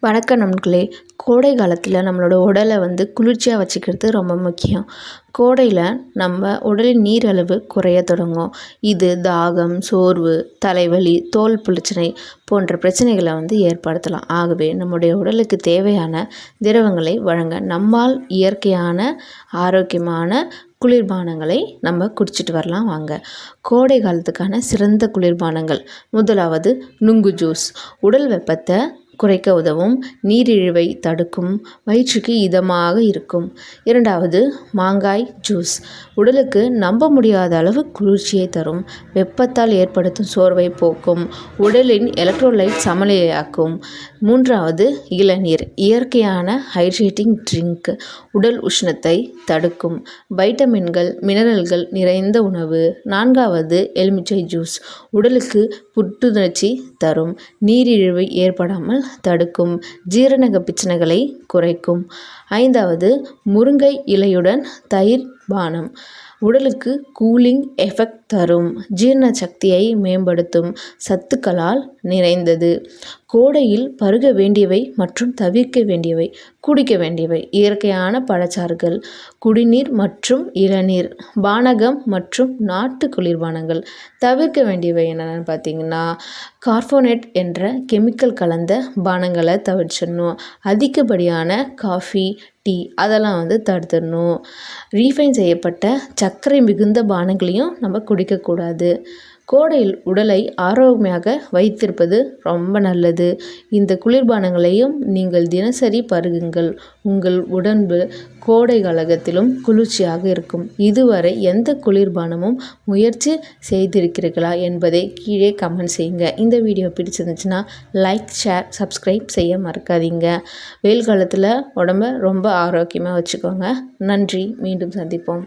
வணக்கம் நண்பர்களே. கோடை காலத்தில் நம்மளோட உடலை குளிர்ச்சியாக வச்சுக்கிறது ரொம்ப முக்கியம். கோடையில் நம்ம உடலின் நீர் அளவு குறைய தொடங்கும். இது தாகம், சோர்வு, தலைவலி, தோல் பிரச்சனை போன்ற பிரச்சனைகளை ஏற்படுத்தலாம். ஆகவே நம்முடைய உடலுக்கு தேவையான திரவங்களை வழங்க நம்மால் இயற்கையான ஆரோக்கியமான குளிர்பானங்களை நம்ம குடிச்சிட்டு வரலாம் வாங்க. கோடை காலத்துக்கான சிறந்த குளிர்பானங்கள். முதலாவது நுங்கு ஜூஸ். உடல் வெப்பத்தை குறைக்க உதவும், நீரிழிவை தடுக்கும், வயிற்றுக்கு இதமாக இருக்கும். இரண்டாவது மாங்காய் ஜூஸ். உடலுக்கு நம்ப முடியாத அளவு குளிர்ச்சியை தரும், வெப்பத்தால் ஏற்படுத்தும் சோர்வை போக்கும், உடலின் எலக்ட்ரோலைட் சமநிலையாக்கும். மூன்றாவது இளநீர். இயற்கையான ஹைட்ரேட்டிங் ட்ரிங்க், உடல் உஷ்ணத்தை தடுக்கும், வைட்டமின்கள் மினரல்கள் நிறைந்த உணவு. நான்காவது எலுமிச்சை ஜூஸ். உடலுக்கு புத்துணர்ச்சி தரும், நீரிழிவு ஏற்படாமல் தடுக்கும், ஜீரணக பிரச்சனைகளை குறைக்கும். ஐந்தாவது முருங்கை இலையுடன் தயிர் பானம். உடலுக்கு கூலிங் எஃபெக்ட் தரும், ஜீரண சக்தியை மேம்படுத்தும், சத்துக்களால் நிறைந்தது. கோடையில் பருக வேண்டியவை மற்றும் தவிர்க்க வேண்டியவை. குடிக்க வேண்டியவை: இயற்கையான பழச்சாறுகள், குடிநீர் மற்றும் இளநீர், பானகம் மற்றும் நாட்டு குளிர்பானங்கள். தவிர்க்க வேண்டியவை என்னென்னு பார்த்தீங்கன்னா, கார்போனேட் என்ற கெமிக்கல் கலந்த பானங்களை தவிர்ச்சிடணும். அதிகப்படியான காஃபி, டீ அதெல்லாம் தடுத்துடணும். ரீஃபைன் செய்யப்பட்ட சர்க்கரை மிகுந்த பானங்களையும் நம்ம குடிக்கக்கூடாது. கோடையில் உடலை ஆரோக்கியமாக வைத்திருப்பது ரொம்ப நல்லது. இந்த குளிர்பானங்களையும் நீங்கள் தினசரி பருகுங்கள். உங்கள் உடம்பு கோடை காலத்திலும் குளிர்ச்சியாக இருக்கும். இதுவரை எந்த குளிர்பானமும் முயற்சி செய்திருக்கிறீர்களா என்பதை கீழே கமெண்ட் செய்யுங்க. இந்த வீடியோ பிடிச்சிருந்துச்சுன்னா லைக், ஷேர், சப்ஸ்கிரைப் செய்ய மறக்காதீங்க. வெயில் காலத்தில் உடம்பை ரொம்ப ஆரோக்கியமாக வச்சுக்கோங்க. நன்றி. மீண்டும் சந்திப்போம்.